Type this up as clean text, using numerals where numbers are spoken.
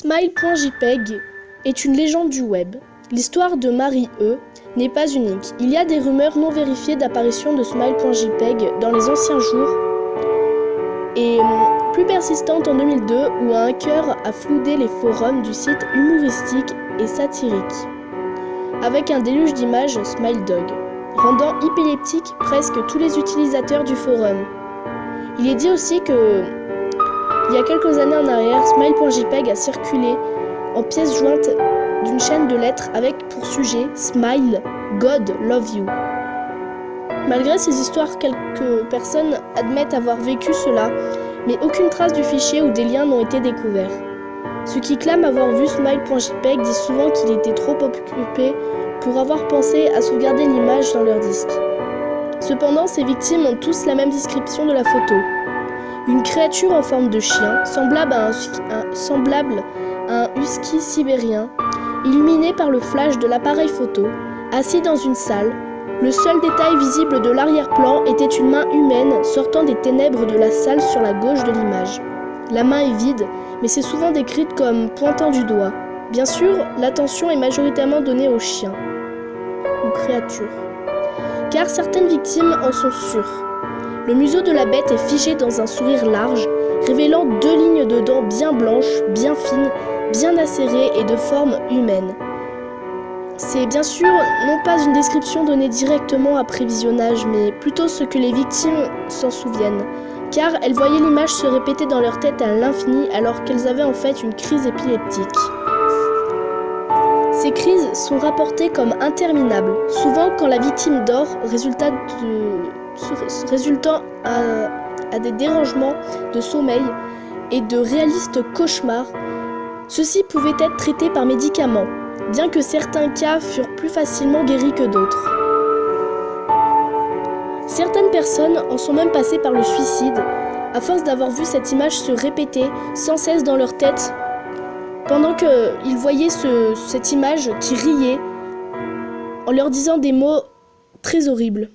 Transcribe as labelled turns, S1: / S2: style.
S1: Smile.jpg est une légende du web. L'histoire de Marie E n'est pas unique. Il y a des rumeurs non vérifiées d'apparition de Smile.jpg dans les anciens jours et plus persistantes en 2002 où un hacker a floudé les forums du site humoristique et satirique avec un déluge d'images Smile Dog, rendant épileptiques presque tous les utilisateurs du forum. Il est dit aussi que il y a quelques années en arrière, Smile.jpg a circulé en pièces jointes d'une chaîne de lettres avec pour sujet Smile, God Love You. Malgré ces histoires, quelques personnes admettent avoir vécu cela, mais aucune trace du fichier ou des liens n'ont été découverts. Ceux qui clament avoir vu Smile.jpg disent souvent qu'il était trop occupé pour avoir pensé à sauvegarder l'image dans leur disque. Cependant, ces victimes ont tous la même description de la photo. Une créature en forme de chien, semblable à un husky sibérien, illuminé par le flash de l'appareil photo, assis dans une salle. Le seul détail visible de l'arrière-plan était une main humaine sortant des ténèbres de la salle sur la gauche de l'image. La main est vide, mais c'est souvent décrite comme pointant du doigt. Bien sûr, l'attention est majoritairement donnée aux chiens ou créatures, car certaines victimes en sont sûres. Le museau de la bête est figé dans un sourire large, révélant deux lignes de dents bien blanches, bien fines, bien acérées et de forme humaine. C'est bien sûr non pas une description donnée directement après visionnage, mais plutôt ce que les victimes s'en souviennent, car elles voyaient l'image se répéter dans leur tête à l'infini alors qu'elles avaient en fait une crise épileptique. Ces crises sont rapportées comme interminables, souvent quand la victime dort, résultant à des dérangements de sommeil et de réalistes cauchemars. Ceux-ci pouvaient être traités par médicaments, bien que certains cas furent plus facilement guéris que d'autres. Certaines personnes en sont même passées par le suicide, à force d'avoir vu cette image se répéter sans cesse dans leur tête, pendant qu'ils voyaient cette image qui riait, en leur disant des mots très horribles.